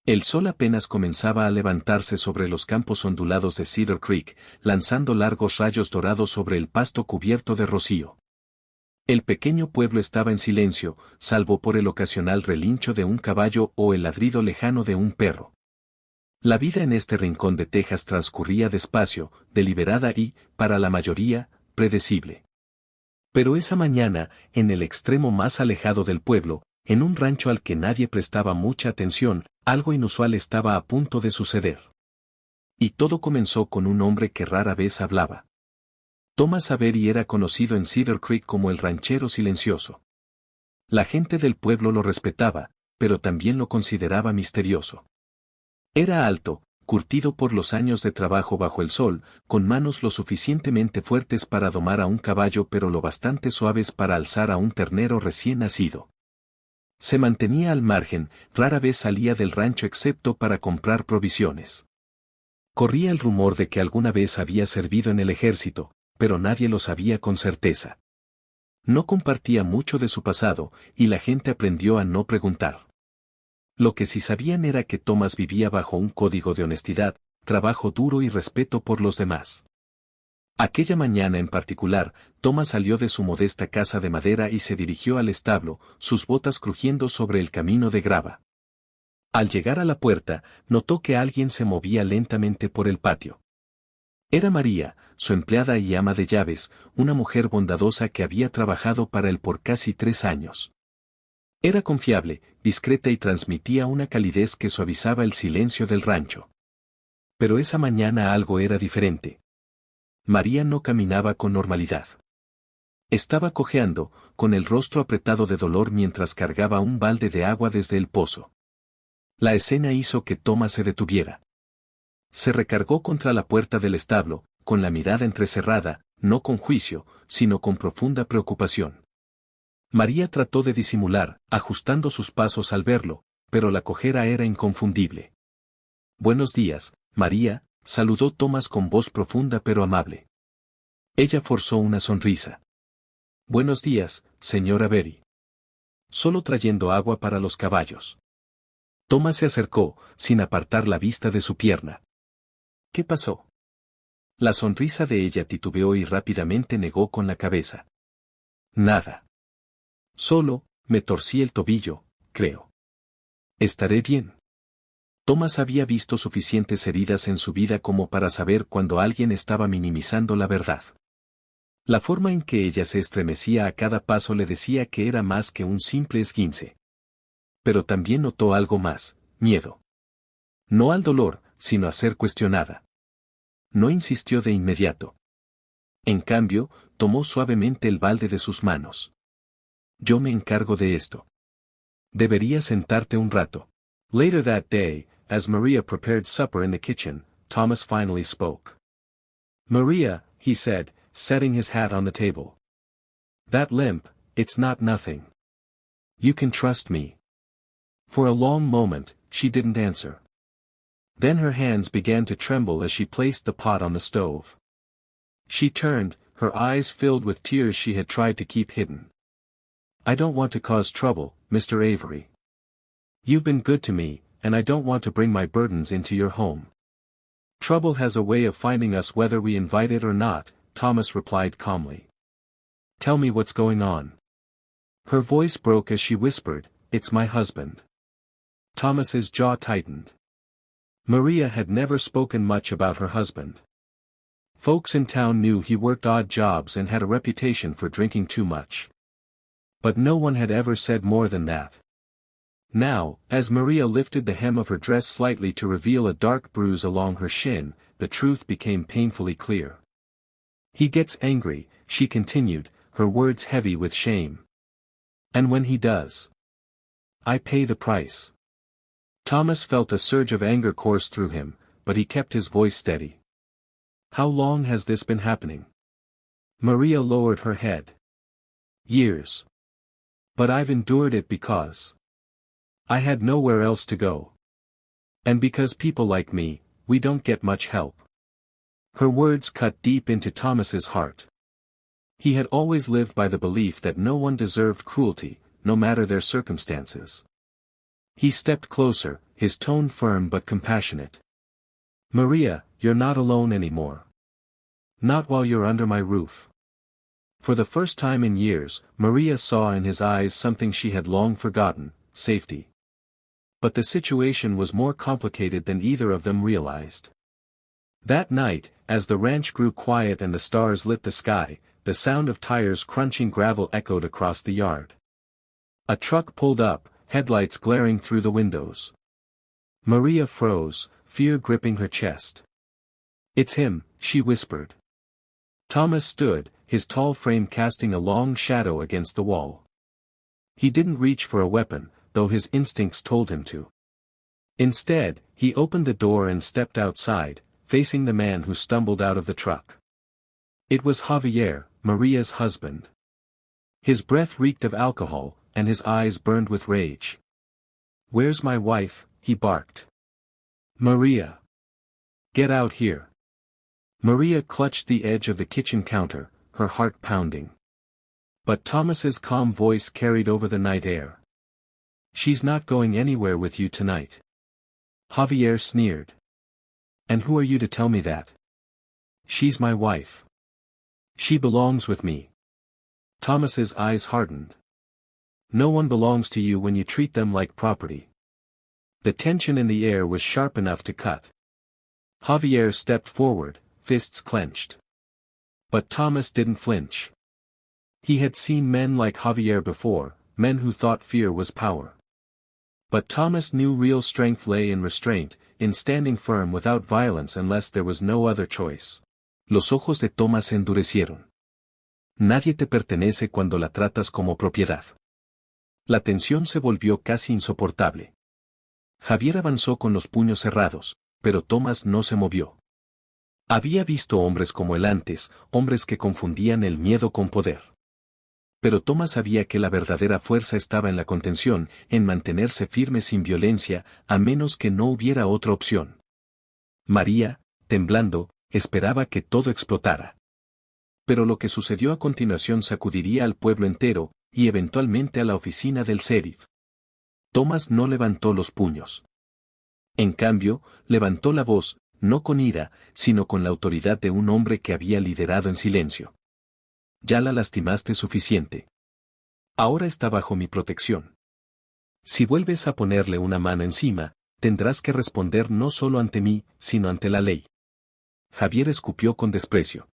El sol apenas comenzaba a levantarse sobre los campos ondulados de Cedar Creek, lanzando largos rayos dorados sobre el pasto cubierto de rocío. El pequeño pueblo estaba en silencio, salvo por el ocasional relincho de un caballo o el ladrido lejano de un perro. La vida en este rincón de Texas transcurría despacio, deliberada y, para la mayoría, predecible. Pero esa mañana, en el extremo más alejado del pueblo, en un rancho al que nadie prestaba mucha atención, algo inusual estaba a punto de suceder. Y todo comenzó con un hombre que rara vez hablaba. Thomas Avery era conocido en Cedar Creek como el ranchero silencioso. La gente del pueblo lo respetaba, pero también lo consideraba misterioso. Era alto, curtido por los años de trabajo bajo el sol, con manos lo suficientemente fuertes para domar a un caballo pero lo bastante suaves para alzar a un ternero recién nacido. Se mantenía al margen, rara vez salía del rancho excepto para comprar provisiones. Corría el rumor de que alguna vez había servido en el ejército, pero nadie lo sabía con certeza. No compartía mucho de su pasado, y la gente aprendió a no preguntar. Lo que sí sabían era que Thomas vivía bajo un código de honestidad, trabajo duro y respeto por los demás. Aquella mañana en particular, Thomas salió de su modesta casa de madera y se dirigió al establo, sus botas crujiendo sobre el camino de grava. Al llegar a la puerta, notó que alguien se movía lentamente por el patio. Era María, su empleada y ama de llaves, una mujer bondadosa que había trabajado para él por casi 3 años. Era confiable, discreta y transmitía una calidez que suavizaba el silencio del rancho. Pero esa mañana algo era diferente. María no caminaba con normalidad. Estaba cojeando, con el rostro apretado de dolor mientras cargaba un balde de agua desde el pozo. La escena hizo que Thomas se detuviera. Se recargó contra la puerta del establo, con la mirada entrecerrada, no con juicio, sino con profunda preocupación. María trató de disimular, ajustando sus pasos al verlo, pero la cojera era inconfundible. «Buenos días, María», saludó Thomas con voz profunda pero amable. Ella forzó una sonrisa. «Buenos días, señora Avery. Solo trayendo agua para los caballos». Thomas se acercó, sin apartar la vista de su pierna. «¿Qué pasó?». La sonrisa de ella titubeó y rápidamente negó con la cabeza. «Nada. Solo, me torcí el tobillo, creo. Estaré bien». Thomas había visto suficientes heridas en su vida como para saber cuando alguien estaba minimizando la verdad. La forma en que ella se estremecía a cada paso le decía que era más que un simple esguince. Pero también notó algo más, miedo. No al dolor, sino a ser cuestionada. No insistió de inmediato. En cambio, tomó suavemente el balde de sus manos. «Yo me encargo de esto. Deberías sentarte un rato». Later that day, as Maria prepared supper in the kitchen, Thomas finally spoke. «Maria», he said, setting his hat on the table. «That limp, it's not nothing. You can trust me». For a long moment, she didn't answer. Then her hands began to tremble as she placed the pot on the stove. She turned, her eyes filled with tears she had tried to keep hidden. «I don't want to cause trouble, Mr. Avery. You've been good to me, and I don't want to bring my burdens into your home». «Trouble has a way of finding us whether we invite it or not», Thomas replied calmly. «Tell me what's going on». Her voice broke as she whispered, «It's my husband». Thomas's jaw tightened. Maria had never spoken much about her husband. Folks in town knew he worked odd jobs and had a reputation for drinking too much. But no one had ever said more than that. Now, as Maria lifted the hem of her dress slightly to reveal a dark bruise along her shin, the truth became painfully clear. «He gets angry», she continued, her words heavy with shame. «And when he does, I pay the price». Thomas felt a surge of anger course through him, but he kept his voice steady. «How long has this been happening?» Maria lowered her head. «Years. But I've endured it because I had nowhere else to go. And because people like me, we don't get much help». Her words cut deep into Thomas's heart. He had always lived by the belief that no one deserved cruelty, no matter their circumstances. He stepped closer, his tone firm but compassionate. Maria, you're not alone anymore. Not while you're under my roof. For the first time in years, Maria saw in his eyes something she had long forgotten, safety. But the situation was more complicated than either of them realized. That night, as the ranch grew quiet and the stars lit the sky, the sound of tires crunching gravel echoed across the yard. A truck pulled up, headlights glaring through the windows. Maria froze, fear gripping her chest. "It's him," she whispered. Thomas stood, his tall frame casting a long shadow against the wall. He didn't reach for a weapon, though his instincts told him to. Instead, he opened the door and stepped outside, facing the man who stumbled out of the truck. It was Javier, Maria's husband. His breath reeked of alcohol, and his eyes burned with rage. "Where's my wife?" he barked. "Maria. Get out here." Maria clutched the edge of the kitchen counter, her heart pounding. But Thomas's calm voice carried over the night air. "She's not going anywhere with you tonight." Javier sneered. "And who are you to tell me that?" "She's my wife. She belongs with me." Thomas's eyes hardened. "No one belongs to you when you treat them like property." The tension in the air was sharp enough to cut. Javier stepped forward, fists clenched. But Thomas didn't flinch. He had seen men like Javier before, men who thought fear was power. But Thomas knew real strength lay in restraint, in standing firm without violence unless there was no other choice. Los ojos de Thomas se endurecieron. Nadie te pertenece cuando la tratas como propiedad. La tensión se volvió casi insoportable. Javier avanzó con los puños cerrados, pero Thomas no se movió. Había visto hombres como él antes, hombres que confundían el miedo con poder. Pero Thomas sabía que la verdadera fuerza estaba en la contención, en mantenerse firme sin violencia, a menos que no hubiera otra opción. María, temblando, esperaba que todo explotara. Pero lo que sucedió a continuación sacudiría al pueblo entero, y eventualmente a la oficina del sheriff. Thomas no levantó los puños. En cambio, levantó la voz, no con ira, sino con la autoridad de un hombre que había liderado en silencio. "Ya la lastimaste suficiente. Ahora está bajo mi protección. Si vuelves a ponerle una mano encima, tendrás que responder no solo ante mí, sino ante la ley." Javier escupió con desprecio.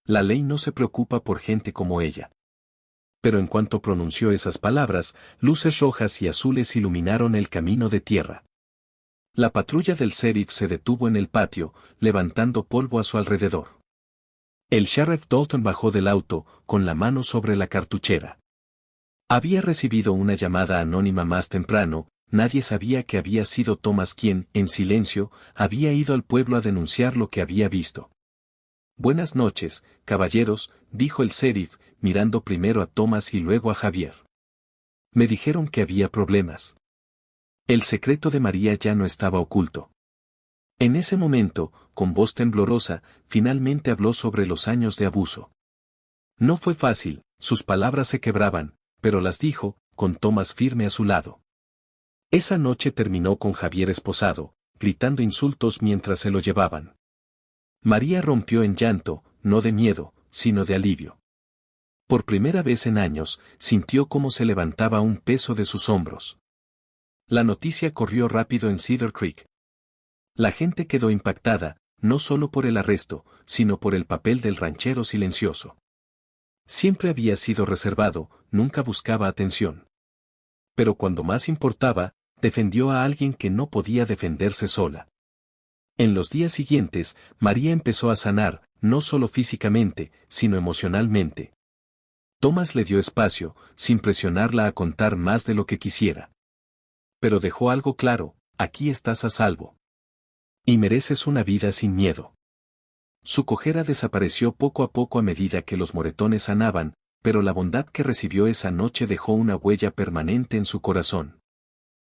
La ley no se preocupa por gente como ella. Pero en cuanto pronunció esas palabras, luces rojas y azules iluminaron el camino de tierra. La patrulla del sheriff se detuvo en el patio, levantando polvo a su alrededor. El sheriff Dalton bajó del auto, con la mano sobre la cartuchera. Había recibido una llamada anónima más temprano, nadie sabía que había sido Thomas quien, en silencio, había ido al pueblo a denunciar lo que había visto. «Buenas noches, caballeros», dijo el sheriff, mirando primero a Thomas y luego a Javier. «Me dijeron que había problemas». El secreto de María ya no estaba oculto. En ese momento, con voz temblorosa, finalmente habló sobre los años de abuso. No fue fácil, sus palabras se quebraban, pero las dijo, con Thomas firme a su lado. Esa noche terminó con Javier esposado, gritando insultos mientras se lo llevaban. María rompió en llanto, no de miedo, sino de alivio. Por primera vez en años, sintió cómo se levantaba un peso de sus hombros. La noticia corrió rápido en Cedar Creek. La gente quedó impactada, no solo por el arresto, sino por el papel del ranchero silencioso. Siempre había sido reservado, nunca buscaba atención. Pero cuando más importaba, defendió a alguien que no podía defenderse sola. En los días siguientes, María empezó a sanar, no solo físicamente, sino emocionalmente. Thomas le dio espacio, sin presionarla a contar más de lo que quisiera. Pero dejó algo claro, aquí estás a salvo. Y mereces una vida sin miedo. Su cojera desapareció poco a poco a medida que los moretones sanaban, pero la bondad que recibió esa noche dejó una huella permanente en su corazón.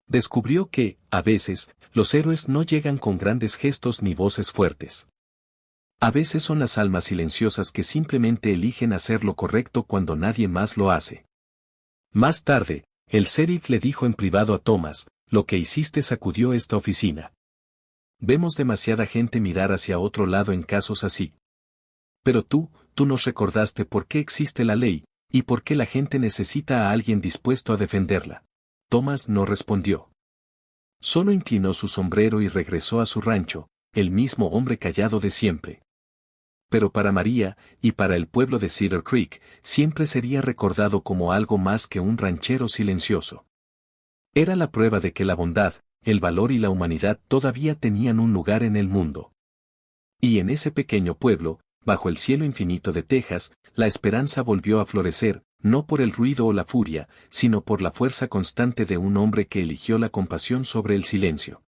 Descubrió que, a veces, los héroes no llegan con grandes gestos ni voces fuertes. A veces son las almas silenciosas que simplemente eligen hacer lo correcto cuando nadie más lo hace. Más tarde, el sheriff le dijo en privado a Thomas, Lo que hiciste sacudió esta oficina. Vemos demasiada gente mirar hacia otro lado en casos así. Pero tú nos recordaste por qué existe la ley, y por qué la gente necesita a alguien dispuesto a defenderla. Thomas no respondió. Solo inclinó su sombrero y regresó a su rancho, el mismo hombre callado de siempre. Pero para María, y para el pueblo de Cedar Creek, siempre sería recordado como algo más que un ranchero silencioso. Era la prueba de que la bondad, el valor y la humanidad todavía tenían un lugar en el mundo. Y en ese pequeño pueblo, bajo el cielo infinito de Texas, la esperanza volvió a florecer, no por el ruido o la furia, sino por la fuerza constante de un hombre que eligió la compasión sobre el silencio.